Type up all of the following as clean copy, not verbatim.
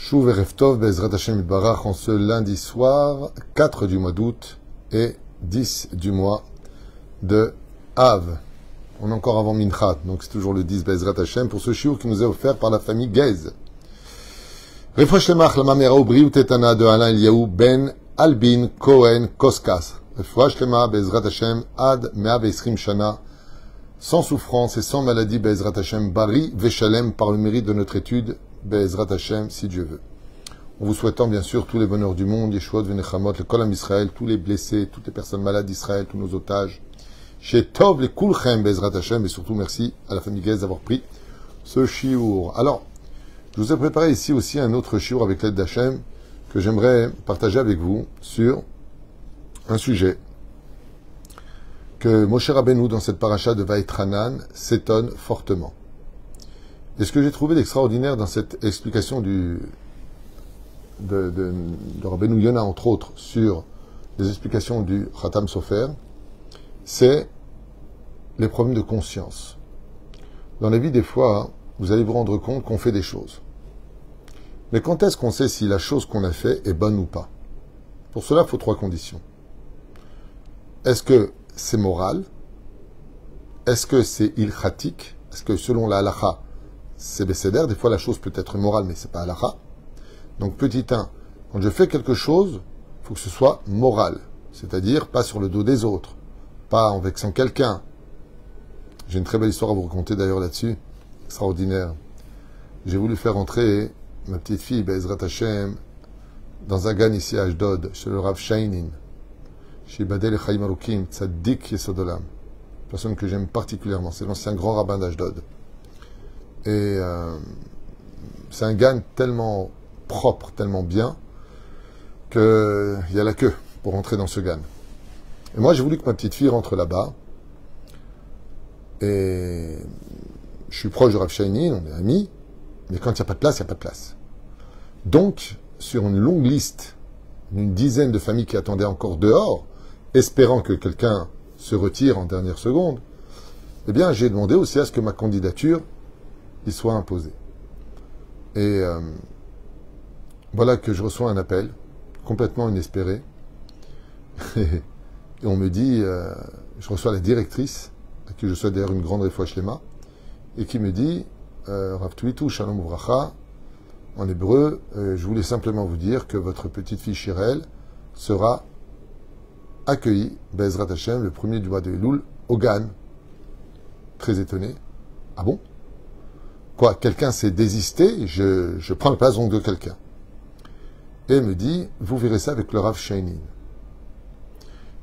Shuv Erev Tov Be'ezrat Hashem Yitbarach en ce lundi soir, 4 du mois d'août et 10 du mois de Av. On est encore avant Mincha, donc c'est toujours le 10 Be'ezrat Hashem pour ce shiur qui nous est offert par la famille Gez. Refresh Lemach Lama Mera Ubriut Etana de Alain Eliaou Ben Albin Cohen Koskas. Refresh Lema Be'ezrat Hashem Ad Mea Ve'esrim Shana, sans souffrance et sans maladie Be'ezrat Hashem Bari Veshalem, par le mérite de notre étude Be'ezrat Hashem, si Dieu veut. En vous souhaitant bien sûr tous les bonheurs du monde, Yeshuot Venechamot, le Kolam Israël, tous les blessés, toutes les personnes malades d'Israël, tous nos otages. Chez Tov, les Kulchem Be'ezrat Hashem, et surtout merci à la famille Gez d'avoir pris ce shiur. Alors, je vous ai préparé ici aussi un autre shiur avec l'aide d'Hachem que j'aimerais partager avec vous sur un sujet que Moshe Rabbeinu dans cette paracha de Vaïtranan s'étonne fortement. Et ce que j'ai trouvé d'extraordinaire dans cette explication de Rabbeinu Yonah, entre autres, sur les explications du Khatam Sofer, c'est les problèmes de conscience. Dans la vie, des fois, vous allez vous rendre compte qu'on fait des choses. Mais quand est-ce qu'on sait si la chose qu'on a fait est bonne ou pas? Pour cela, il faut 3 conditions. Est-ce que c'est moral? Est-ce que c'est ilchatique? Est-ce que selon la halacha, c'est bécédaire? Des fois, la chose peut être morale, mais c'est pas halacha. Donc, petit 1, quand je fais quelque chose, il faut que ce soit moral. C'est-à-dire, pas sur le dos des autres. Pas en vexant quelqu'un. J'ai une très belle histoire à vous raconter d'ailleurs là-dessus. Extraordinaire. J'ai voulu faire entrer ma petite fille, Be'ezrat Hashem, dans un gan ici à Ashdod, chez le Rav Shainin. Chez Badel Chaim Arukim, Tzadik Yesod Olam. Personne que j'aime particulièrement. C'est l'ancien grand rabbin d'Ashdod. Et c'est un gan tellement propre, tellement bien, qu'il y a la queue pour rentrer dans ce gan. Et moi, j'ai voulu que ma petite fille rentre là-bas. Et je suis proche de Rav Shainin, on est amis, mais quand il n'y a pas de place, il n'y a pas de place. Donc, sur une longue liste, une dizaine de familles qui attendaient encore dehors, espérant que quelqu'un se retire en dernière seconde, eh bien, j'ai demandé aussi à ce que ma candidature y soit imposée. Et voilà que je reçois un appel, complètement inespéré. Et on me dit, je reçois la directrice, à qui je souhaite d'ailleurs une grande réfoua shlema, et qui me dit, Rav Tuitou, Shalom Uvracha, en hébreu, je voulais simplement vous dire que votre petite fille Shirel sera accueillie, Be'ezrat Hashem, le 1er du mois de Elul, au Gan. Très étonné. Ah bon? Quoi, quelqu'un s'est désisté, je prends la place donc de quelqu'un. Et me dit, vous verrez ça avec le Rav Shainin.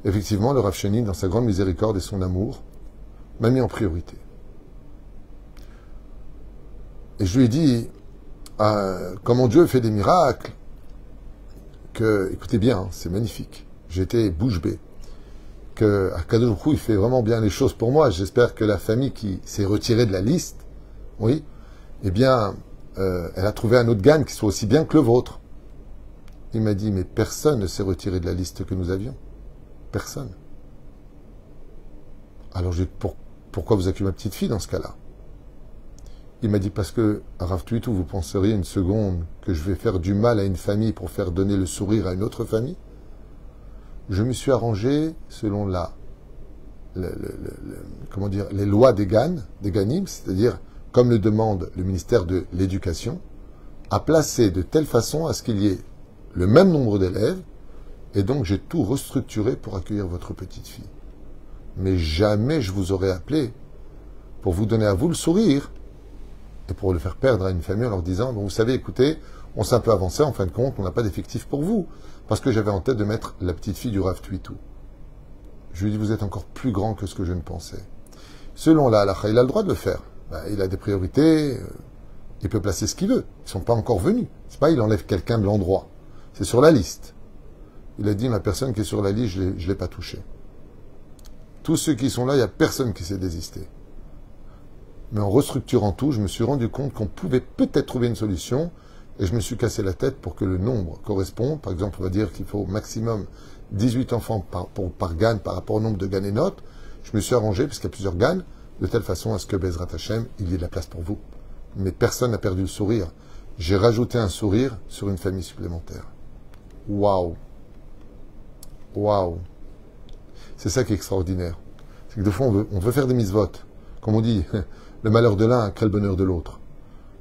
Effectivement, le Rav Shainin, dans sa grande miséricorde et son amour, m'a mis en priorité. Et je lui ai dit, comment Dieu fait des miracles, que, écoutez bien, c'est magnifique. J'étais bouche bée. Que Akadosh Baruch Hu, il fait vraiment bien les choses pour moi. J'espère que la famille qui s'est retirée de la liste, oui, eh bien, elle a trouvé un autre gan qui soit aussi bien que le vôtre. Il m'a dit, mais personne ne s'est retiré de la liste que nous avions. Personne. Alors, pourquoi vous accueillez ma petite fille dans ce cas-là? Il m'a dit, parce que, Rav Tuitou, vous penseriez une seconde que je vais faire du mal à une famille pour faire donner le sourire à une autre famille? Je me suis arrangé selon les lois des ganim, c'est-à-dire, comme le demande le ministère de l'Éducation, à placer de telle façon à ce qu'il y ait le même nombre d'élèves, et donc j'ai tout restructuré pour accueillir votre petite fille. Mais jamais je vous aurais appelé pour vous donner à vous le sourire et pour le faire perdre à une famille en leur disant, bon, vous savez, écoutez, on s'est un peu avancé, en fin de compte, on n'a pas d'effectif pour vous, parce que j'avais en tête de mettre la petite fille du Rav Tuitou. Je lui ai dit, vous êtes encore plus grand que ce que je ne pensais. Selon la halakha, il a le droit de le faire. Il a des priorités, il peut placer ce qu'il veut. Ils ne sont pas encore venus. C'est pas il enlève quelqu'un de l'endroit. C'est sur la liste. Il a dit, ma personne qui est sur la liste, je ne l'ai pas touchée. Tous ceux qui sont là, il n'y a personne qui s'est désisté. Mais en restructurant tout, je me suis rendu compte qu'on pouvait peut-être trouver une solution, et je me suis cassé la tête pour que le nombre corresponde. Par exemple, on va dire qu'il faut au maximum 18 enfants par GAN par rapport au nombre de GAN et notes. Je me suis arrangé, puisqu'il y a plusieurs GAN, de telle façon à ce que Be'ezrat Hashem, il y ait de la place pour vous. Mais personne n'a perdu le sourire. j'ai rajouté un sourire sur une famille supplémentaire. Waouh! Waouh! C'est ça qui est extraordinaire. C'est que de fois, on veut faire des mitzvot. Comme on dit, le malheur de l'un crée le bonheur de l'autre.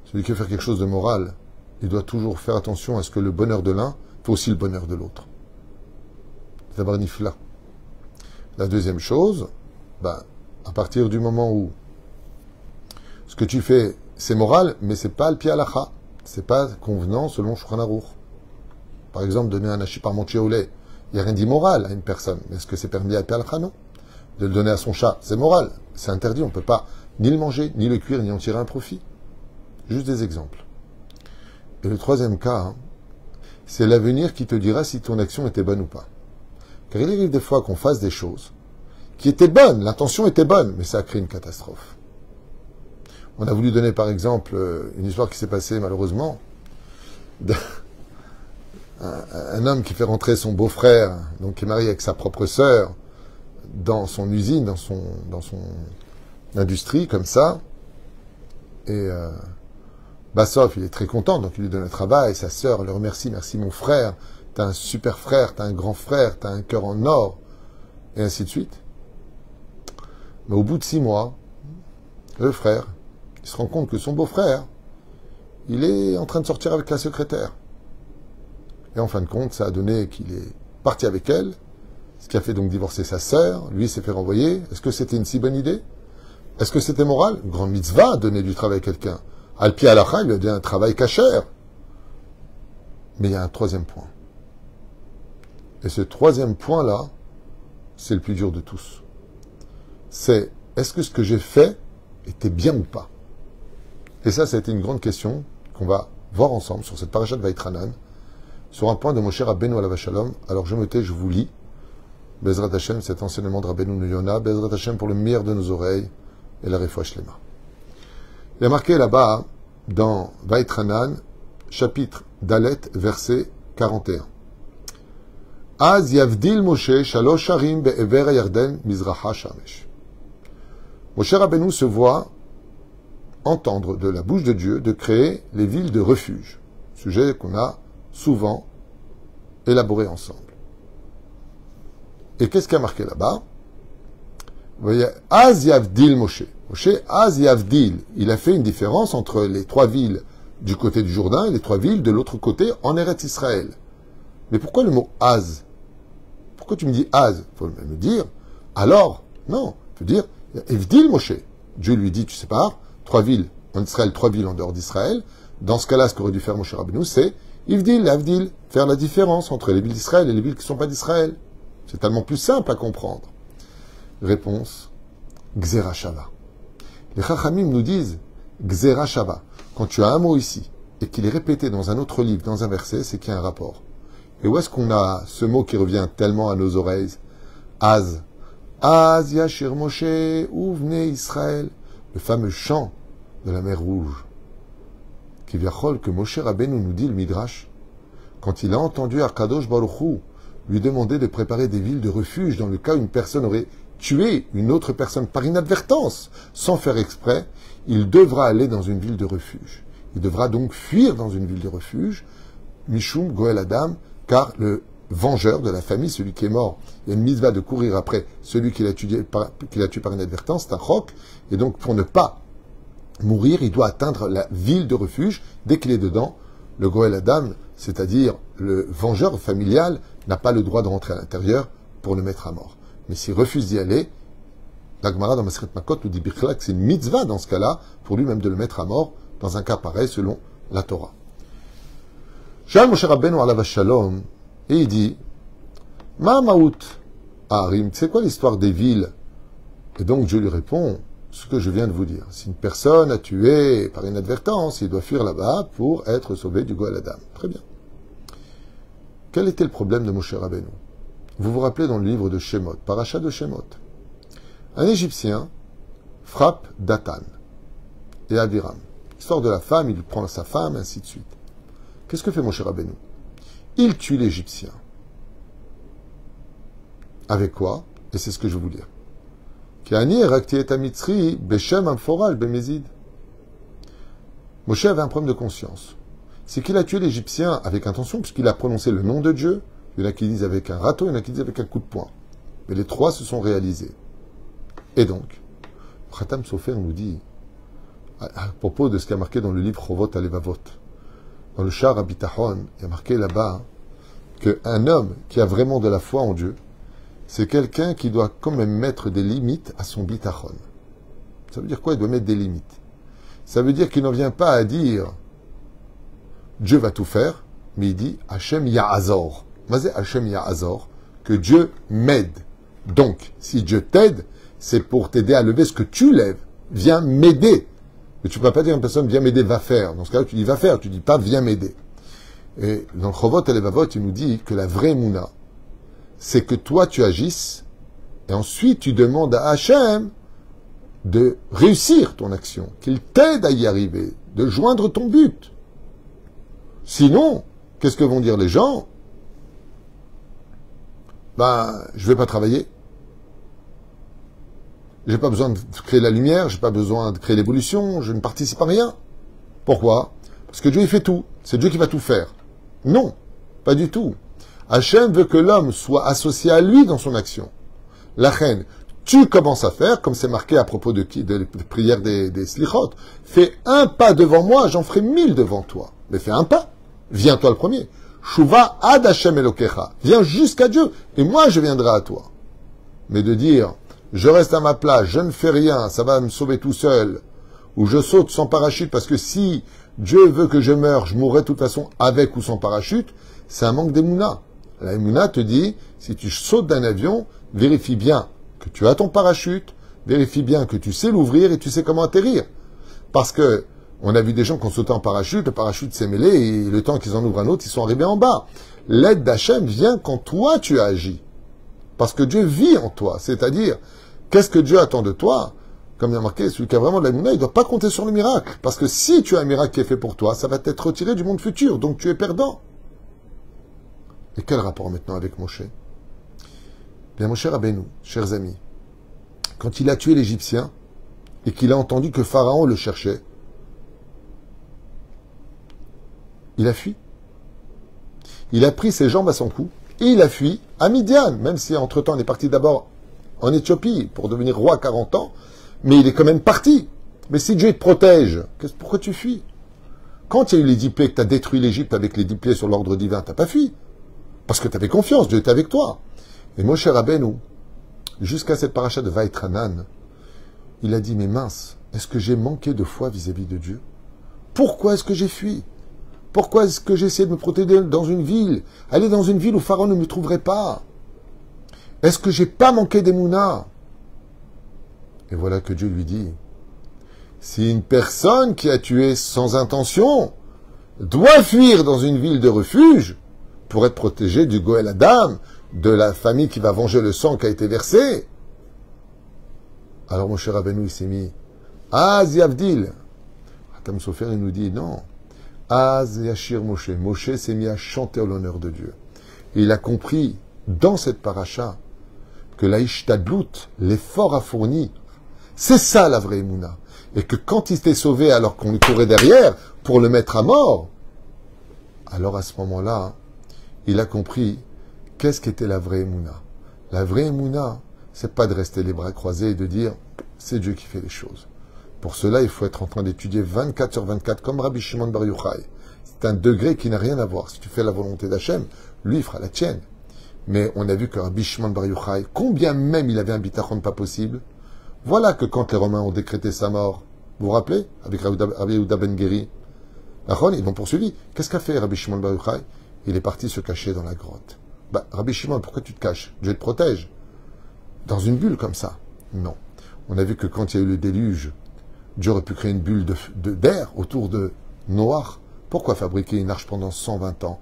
Celui qui veut faire quelque chose de moral, il doit toujours faire attention à ce que le bonheur de l'un fait aussi le bonheur de l'autre. C'est un nifla. La deuxième chose, à partir du moment où ce que tu fais, c'est moral, mais c'est pas le pi halacha. C'est pas convenant selon Shulchan Aruch. Par exemple, donner un hachis par manché au lait. Il n'y a rien d'immoral à une personne. Mais est-ce que c'est permis à pi halacha? Non. De le donner à son chat, c'est moral. C'est interdit. On ne peut pas ni le manger, ni le cuire, ni en tirer un profit. Juste des exemples. Et le troisième cas, c'est l'avenir qui te dira si ton action était bonne ou pas. Car il arrive des fois qu'on fasse des choses qui étaient bonnes, l'intention était bonne, mais ça a créé une catastrophe. On a voulu donner par exemple une histoire qui s'est passée malheureusement un homme qui fait rentrer son beau-frère, donc qui est marié avec sa propre sœur, dans son usine, dans son industrie, comme ça. Et Bassov, il est très content, donc il lui donne le travail, sa sœur le remercie, merci mon frère, t'as un super frère, t'as un grand frère, t'as un cœur en or, et ainsi de suite. Mais au bout de 6 mois, le frère, il se rend compte que son beau-frère, il est en train de sortir avec la secrétaire. Et en fin de compte, ça a donné qu'il est parti avec elle, ce qui a fait donc divorcer sa sœur, lui s'est fait renvoyer. Est-ce que c'était une si bonne idée? Est-ce que c'était moral? Une grande mitzvah, donner du travail à quelqu'un. Al-Pi Halacha, il lui a donné un travail cachère. Mais il y a un troisième point. Et ce troisième point-là, c'est le plus dur de tous. C'est, est-ce que ce que j'ai fait était bien ou pas? Et ça a été une grande question qu'on va voir ensemble sur cette parasha de Vaïtranan, sur un point de Moshe Rabbeinu alav shalom. Alors je me tais, je vous lis. Bezrat Hashem, cet enseignement de Rabbeinu Yona. Bezrat Hashem pour le meilleur de nos oreilles et la refoua shlema. Il y a marqué là-bas, dans Vaïtranan, chapitre Dalet, verset 41. Az yavdil Moshe shalosh sharim be'ever hayarden mizraha shamesh. Moshe Rabbeinu se voit entendre de la bouche de Dieu de créer les villes de refuge, sujet qu'on a souvent élaboré ensemble. Et qu'est-ce qu'il y a marqué là-bas? Vous voyez, Az Yavdil Moshe. Moshe, Az Yavdil, il a fait une différence entre les 3 villes du côté du Jourdain et les 3 villes de l'autre côté en Eretz Israël. Mais pourquoi le mot Az? Pourquoi tu me dis Az? Il faut me dire, alors, non, il faut dire, Evdil Moshe. Dieu lui dit, tu sépares 3 villes en Israël, 3 villes en dehors d'Israël. Dans ce cas-là, ce qu'aurait dû faire Moshe Rabbeinu, c'est Ivdil, Avdil, faire la différence entre les villes d'Israël et les villes qui ne sont pas d'Israël. C'est tellement plus simple à comprendre. Réponse, Gzera Shava. Les Chachamim nous disent, Gzera Shava. Quand tu as un mot ici, et qu'il est répété dans un autre livre, dans un verset, c'est qu'il y a un rapport. Et où est-ce qu'on a ce mot qui revient tellement à nos oreilles? Az. Az Yashir Moshe, Ouvne Israël. Le fameux chant de la mer Rouge. Qui viachol que Moshe Rabbeinu nous dit le Midrash, quand il a entendu Akadosh Baruch Hu lui demander de préparer des villes de refuge dans le cas où une personne aurait tué une autre personne par inadvertance, sans faire exprès, il devra aller dans une ville de refuge. Il devra donc fuir dans une ville de refuge, Mishum Goel Adam, car le vengeur de la famille, celui qui est mort, il y a une mitzvah de courir après celui qui l'a tué par inadvertance, c'est un chok, et donc pour ne pas mourir, il doit atteindre la ville de refuge. Dès qu'il est dedans, le Goel Adam, c'est-à-dire le vengeur familial, n'a pas le droit de rentrer à l'intérieur pour le mettre à mort. Mais s'il refuse d'y aller, la Gemara dans Masechet Makot nous dit Birchla que c'est une mitzvah dans ce cas-là, pour lui-même de le mettre à mort, dans un cas pareil selon la Torah. Shal Moshe Rabbeinu alav shalom, et il dit Ma maout Harim, c'est quoi l'histoire des villes? Et donc je lui réponds ce que je viens de vous dire. Si une personne a tué par inadvertance, il doit fuir là-bas pour être sauvé du Goel Adam. Très bien. Quel était le problème de Moshe Rabbeinu? Vous vous rappelez dans le livre de Shemot, Parasha de Shemot, un Égyptien frappe Datan et Abiram. Il sort de la femme, il prend sa femme, ainsi de suite. Qu'est-ce que fait Moshe Rabbeinu? Il tue l'Égyptien. Avec quoi? Et c'est ce que je vais vous dire. Moshe avait un problème de conscience. c'est qu'il a tué l'Égyptien avec intention, puisqu'il a prononcé le nom de Dieu. Il y en a qui disent avec un râteau, il y en a qui disent avec un coup de poing. Mais les trois se sont réalisés. Et donc, Khatam Sofer nous dit, à propos de ce qui a marqué dans le livre Chovot Alevavot, dans le Shar Abitahon, il y a marqué là-bas qu'un homme qui a vraiment de la foi en Dieu, c'est quelqu'un qui doit quand même mettre des limites à son bitachon. Ça veut dire quoi? Il doit mettre des limites. Ça veut dire qu'il n'en vient pas à dire Dieu va tout faire, mais il dit Hachem Ya'azor. Mazé Hachem Ya'azor, que Dieu m'aide. Donc, si Dieu t'aide, c'est pour t'aider à lever ce que tu lèves. Viens m'aider. Mais tu ne peux pas dire à une personne viens m'aider, va faire. Dans ce cas-là, tu dis va faire, tu dis pas viens m'aider. Et dans le Chovot Alevavot, il nous dit que la vraie Mouna, c'est que toi tu agisses, et ensuite tu demandes à Hachem de réussir ton action, qu'il t'aide à y arriver, de joindre ton but. Sinon, qu'est-ce que vont dire les gens? Je vais pas travailler. J'ai pas besoin de créer la lumière, j'ai pas besoin de créer l'évolution, je ne participe à rien. Pourquoi? Parce que Dieu il fait tout. C'est Dieu qui va tout faire. Non, pas du tout. Hachem veut que l'homme soit associé à lui dans son action. La reine, tu commences à faire, comme c'est marqué à propos de prières des slichot, fais un pas devant moi, j'en ferai 1000 devant toi. Mais fais un pas. Viens toi le premier. Shuva ad Hashem Elokecha. Viens jusqu'à Dieu, et moi je viendrai à toi. Mais de dire, je reste à ma place, je ne fais rien, ça va me sauver tout seul, ou je saute sans parachute, parce que si Dieu veut que je meure, je mourrai de toute façon avec ou sans parachute, c'est un manque d'émouna. La émouna te dit, si tu sautes d'un avion, vérifie bien que tu as ton parachute, vérifie bien que tu sais l'ouvrir et tu sais comment atterrir. Parce que on a vu des gens qui ont sauté en parachute, le parachute s'est mêlé et le temps qu'ils en ouvrent un autre, ils sont arrivés en bas. L'aide d'Hachem vient quand toi tu as agi. Parce que Dieu vit en toi. C'est-à-dire, qu'est-ce que Dieu attend de toi? Comme il y a marqué, celui qui a vraiment de la mouna, il ne doit pas compter sur le miracle. Parce que si tu as un miracle qui est fait pour toi, ça va t'être retiré du monde futur. Donc tu es perdant. Et quel rapport maintenant avec Moshe? Bien, Moshe Rabbeinu, chers amis, quand il a tué l'Égyptien et qu'il a entendu que Pharaon le cherchait, il a fui. Il a pris ses jambes à son cou et il a fui à Midian, même si entre-temps il est parti d'abord en Éthiopie pour devenir roi à 40 ans, mais il est quand même parti. Mais si Dieu te protège, pourquoi tu fuis? Quand il y a eu les 10 plaies, que tu as détruit l'Égypte avec les 10 plaies sur l'ordre divin, tu n'as pas fui. Parce que tu avais confiance, Dieu était avec toi. Et Moshe Rabbeinu, jusqu'à cette paracha de Vaïtranan, il a dit, mais mince, est-ce que j'ai manqué de foi vis-à-vis de Dieu? Pourquoi est-ce que j'ai fui? Pourquoi est-ce que j'ai essayé de me protéger dans une ville? Aller dans une ville où Pharaon ne me trouverait pas? Est-ce que j'ai pas manqué d'émouna? Et voilà que Dieu lui dit, si une personne qui a tué sans intention doit fuir dans une ville de refuge pour être protégée du Goël Adam, de la famille qui va venger le sang qui a été versé, alors mon cher Rabbeinu il s'est mis Az Yavdil. Khatam Sofer il nous dit non. Az Yashir Moshe. Moshe s'est mis à chanter en l'honneur de Dieu. Et il a compris dans cette paracha que l'Aïshtadlout, l'effort à fournir, c'est ça la vraie Emouna. Et que quand il s'était sauvé alors qu'on lui courait derrière pour le mettre à mort, alors à ce moment-là, il a compris qu'est-ce qu'était la vraie Emouna. La vraie Emouna, c'est pas de rester les bras croisés et de dire c'est Dieu qui fait les choses. Pour cela, il faut être en train d'étudier 24 sur 24 comme Rabbi Shimon Bar Yochai. C'est un degré qui n'a rien à voir. Si tu fais la volonté d'Hachem, lui il fera la tienne. Mais on a vu que Rabbi Shimon Bar Yochai, combien même il avait un bitachon pas possible, voilà que quand les Romains ont décrété sa mort, vous vous rappelez, avec Rabbi Yehuda Ben Geri, ils l'ont poursuivi. Qu'est-ce qu'a fait Rabbi Shimon Bar Yochai? Il est parti se cacher dans la grotte. Rabbi Shimon, pourquoi tu te caches? Dieu te protège. Dans une bulle comme ça? Non. On a vu que quand il y a eu le déluge, Dieu aurait pu créer une bulle d'air autour de Noach. Pourquoi fabriquer une arche pendant 120 ans?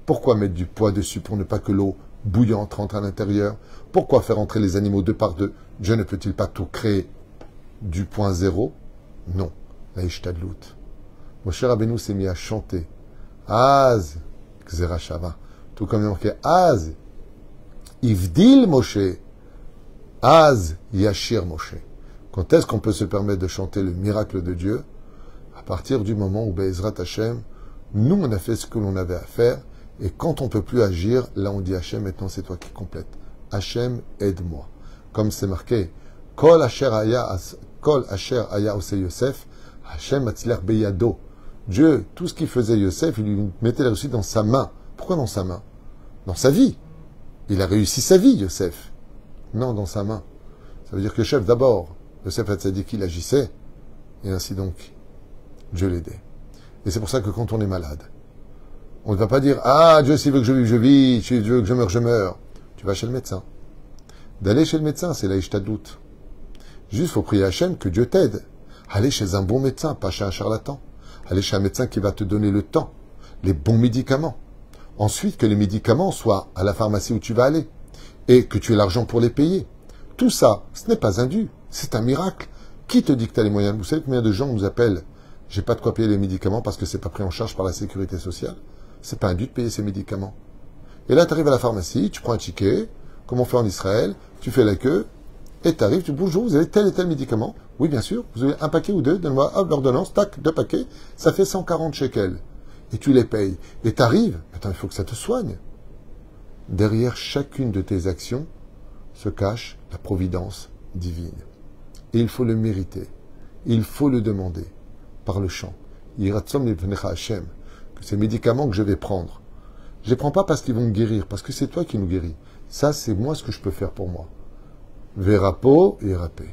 Pourquoi mettre du poids dessus pour ne pas que l'eau bouillante rentre à l'intérieur? Pourquoi faire entrer les animaux deux par deux? Dieu ne peut-il pas tout créer du point zéro? Non. La Ishtadlout. Moshe Rabbeinu s'est mis à chanter. Az, Xerashava. Tout comme il est marqué Az, Ivdil Moshe. Az, Yashir Moshe. Quand est-ce qu'on peut se permettre de chanter le miracle de Dieu? À partir du moment où Be'ezrat Hashem, Nous, on a fait ce que l'on avait à faire. Et quand on ne peut plus agir, là, on dit Hachem, maintenant, c'est toi qui complète. Hachem, aide-moi. Comme c'est marqué, Kol Asher Aya Ose Yosef, Hachem Atzler Beyado. Dieu, tout ce qu'il faisait Yosef, il lui mettait la réussite dans sa main. Pourquoi dans sa main? Dans sa vie. Il a réussi sa vie, Yosef. Non, dans sa main. Ça veut dire que chef, d'abord, Yosef Hatzadik, il agissait, et ainsi donc, Dieu l'aidait. Et c'est pour ça que quand on est malade, on ne va pas dire, ah, Dieu, s'il veut que je vive, je vis, s'il veut que je meure, je meurs. Tu vas chez le médecin. D'aller chez le médecin, c'est là je doute. Juste, faut prier à Hachem que Dieu t'aide. Aller chez un bon médecin, pas chez un charlatan. Aller chez un médecin qui va te donner le temps, les bons médicaments. Ensuite, que les médicaments soient à la pharmacie où tu vas aller et que tu aies l'argent pour les payer. Tout ça, ce n'est pas un dû, c'est un miracle. Qui te dit que tu as les moyens? Vous savez combien de gens nous appellent? J'ai pas de quoi payer les médicaments parce que c'est pas pris en charge par la sécurité sociale. C'est pas un dû de payer ces médicaments. Et là, tu arrives à la pharmacie, tu prends un ticket, comme on fait en Israël, tu fais la queue, et tu arrives, tu dis bonjour, vous avez tel et tel médicament? Oui, bien sûr, vous avez un paquet ou deux, donne-moi, hop, l'ordonnance, tac, 2 paquets, ça fait 140 shekels. Et tu les payes. Et tu arrives, attends, il faut que ça te soigne. Derrière chacune de tes actions se cache la providence divine. Et il faut le mériter. Il faut le demander par le chant. Que ces médicaments que je vais prendre, je ne les prends pas parce qu'ils vont me guérir, parce que c'est toi qui nous guéris. Ça, c'est moi ce que je peux faire pour moi. Verapo et rapé.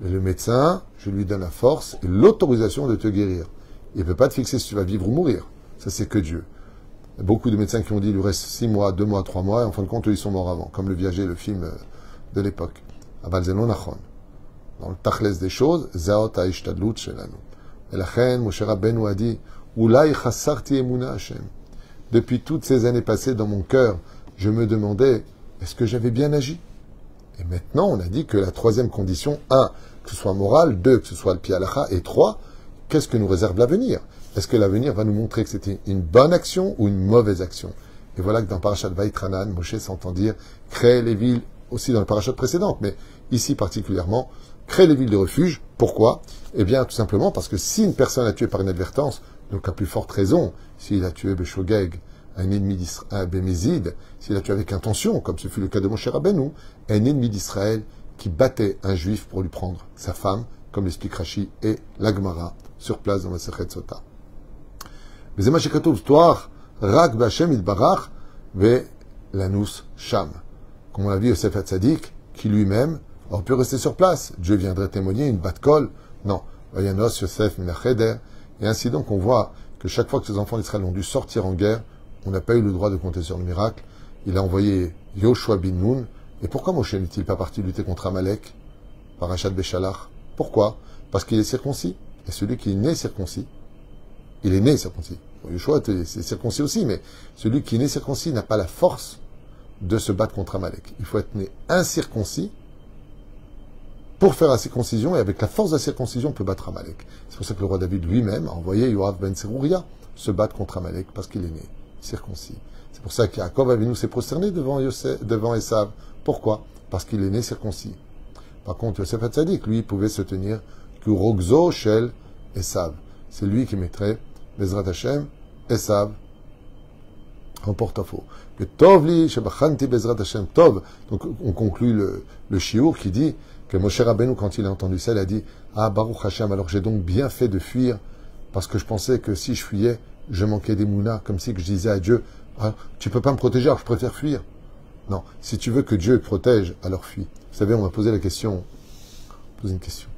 Et le médecin, je lui donne la force et l'autorisation de te guérir. Il ne peut pas te fixer si tu vas vivre ou mourir. Ça, c'est que Dieu. Il y a beaucoup de médecins qui ont dit il lui reste 6 mois, 2 mois, 3 mois, et en fin de compte, ils sont morts avant, comme Le Viager, le film de l'époque. Abalzenon Achon. Dans le tachles des choses, Zaot Aishtadlut Shelanu. Et la reine, Moshe Rabbeinu a dit Oulai Chassarti Emuna Hashem. Depuis toutes ces années passées dans mon cœur, je me demandais est-ce que j'avais bien agi? Et maintenant, on a dit que la troisième condition, 1, que ce soit moral, 2, que ce soit le pi halacha, et 3, qu'est-ce que nous réserve l'avenir? Est-ce que l'avenir va nous montrer que c'était une bonne action ou une mauvaise action? Et voilà que dans Parashat Vaïtranan, Moshe s'entend dire créer les villes, aussi dans les parachats précédentes, mais ici particulièrement, créer les villes de refuge. Pourquoi? Eh bien, tout simplement parce que si une personne a tué par inadvertance, donc à plus forte raison, s'il a tué Béchogeg, un ennemi d'Israël, Bémézid, s'il a tué avec intention, comme ce fut le cas de Moshe Rabbeinu, un ennemi d'Israël qui battait un juif pour lui prendre sa femme, comme l'explique Rashi et l'Agmara, sur place dans la Sechet Sota. Mais c'est marqué tout l'histoire, Rak B'Hashem Itbarach ve Lanus Sham. Comme on l'a vu Yosef Hatzadik, qui lui-même aurait pu rester sur place. Dieu viendrait témoigner une bat-kol. Non. Vayanos Yosef Minacheder. Et ainsi donc, on voit que chaque fois que ces enfants d'Israël ont dû sortir en guerre, on n'a pas eu le droit de compter sur le miracle. Il a envoyé Yoshua bin Nun. Et pourquoi Moshe n'est-il pas parti lutter contre Amalek, Parashat Béchalach? Pourquoi? Parce qu'il est circoncis. Et celui qui est né circoncis, il est né circoncis. Yoshua c'est circoncis aussi, mais celui qui est né circoncis n'a pas la force de se battre contre Amalek. Il faut être né incirconcis pour faire la circoncision, et avec la force de la circoncision, on peut battre Amalek. C'est pour ça que le roi David lui-même a envoyé Yoav ben Serouria se battre contre Amalek, parce qu'il est né circoncis. C'est pour ça qu'Yaakov Avinu s'est prosterné devant Esav. Pourquoi? Parce qu'il est né circoncis. Par contre, Yosef Hatzadik, lui, pouvait se tenir Kurogzo Shel Esav. C'est lui qui mettrait Bezrat Hashem, Esav, en porte-à-faux. Que Tovli, Shebachanti Bezrat Hashem, Tov. Donc, on conclut le shiur qui dit que Moshe Rabbeinu, quand il a entendu ça, il a dit Ah, Baruch Hashem, alors j'ai donc bien fait de fuir, parce que je pensais que si je fuyais, je manquais d'Emouna, comme si que je disais à Dieu ah, tu peux pas me protéger, alors je préfère fuir. Non, si tu veux que Dieu te protège, alors fuis. Vous savez, on m'a posé la question, poser une question.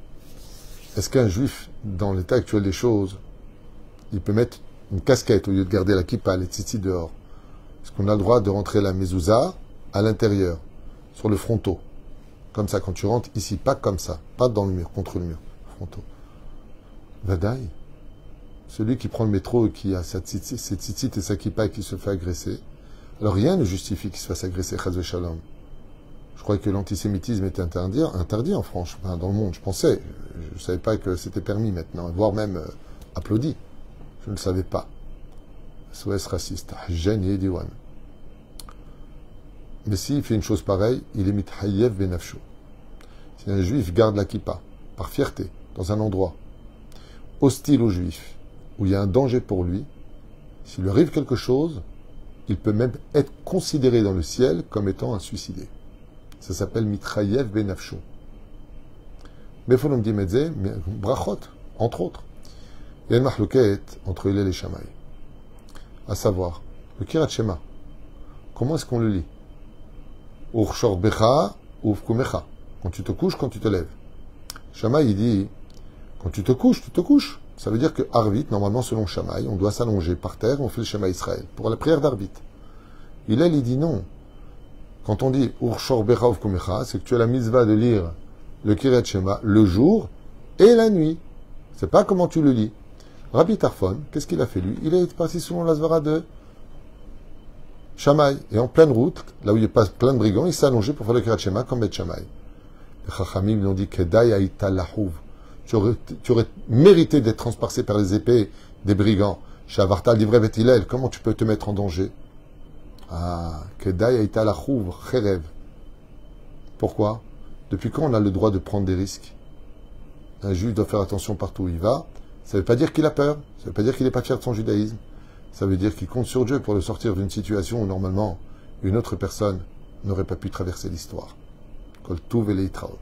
Est-ce qu'un juif, dans l'état actuel des choses, il peut mettre une casquette au lieu de garder la kippa, les tzitzit dehors? Est-ce qu'on a le droit de rentrer la mezouza à l'intérieur, sur le fronton? Comme ça, quand tu rentres ici, pas comme ça, pas dans le mur, contre le mur, fronton. Vadaï, celui qui prend le métro et qui a ses tzitzit et sa kippa et qui se fait agresser, alors rien ne justifie qu'il se fasse agresser, chas shalom. Je croyais que l'antisémitisme était interdit en France, enfin, dans le monde, je pensais. Je ne savais pas que c'était permis maintenant, voire même applaudi. Je ne le savais pas. SOS raciste. Gêne et diwan. Mais s'il fait une chose pareille, il est mithayev benafsho. Si un juif garde la kippa, par fierté, dans un endroit hostile aux juifs, où il y a un danger pour lui, S'il lui arrive quelque chose, il peut même être considéré dans le ciel comme étant un suicidé. Ça s'appelle mitrayev benafsho. Befonom dimedze, brachot, entre autres. Il y a une mahlouket entre Hillel et Shammai. À savoir, le Kirat Shema. Comment est-ce qu'on le lit? Urshor becha, ufkumecha. Quand tu te couches, quand tu te lèves. Shammai, il dit, quand tu te couches, tu te couches. Ça veut dire que Arvit, normalement, selon Shammai, on doit s'allonger par terre, on fait le Shema Israël, pour la prière d'Arvit. Hillel, il dit non. Quand on dit Urshor becha ufkumecha, c'est que tu as la mitzvah de lire le Kirat Shema le jour et la nuit. C'est pas comment tu le lis. Rabbi Tarfon, qu'est-ce qu'il a fait lui? Il est parti selon la zvara de Shammai. Et en pleine route, là où il passe plein de brigands, il s'est allongé pour faire le Kirat Shema comme Bet Shammai. Les Chachamim lui ont dit Kedai aïta lahouv. Tu aurais mérité d'être transpercé par les épées des brigands. Shavartal d'Ivre Bet Hillel, comment tu peux te mettre en danger? Ah, Kedai aïta lahouv, cherev. Pourquoi? Depuis quand on a le droit de prendre des risques? Un juif doit faire attention partout où il va. Ça ne veut pas dire qu'il a peur, ça ne veut pas dire qu'il n'est pas fier de son judaïsme. Ça veut dire qu'il compte sur Dieu pour le sortir d'une situation où normalement une autre personne n'aurait pas pu traverser l'histoire. Kol tuv v'leitraot.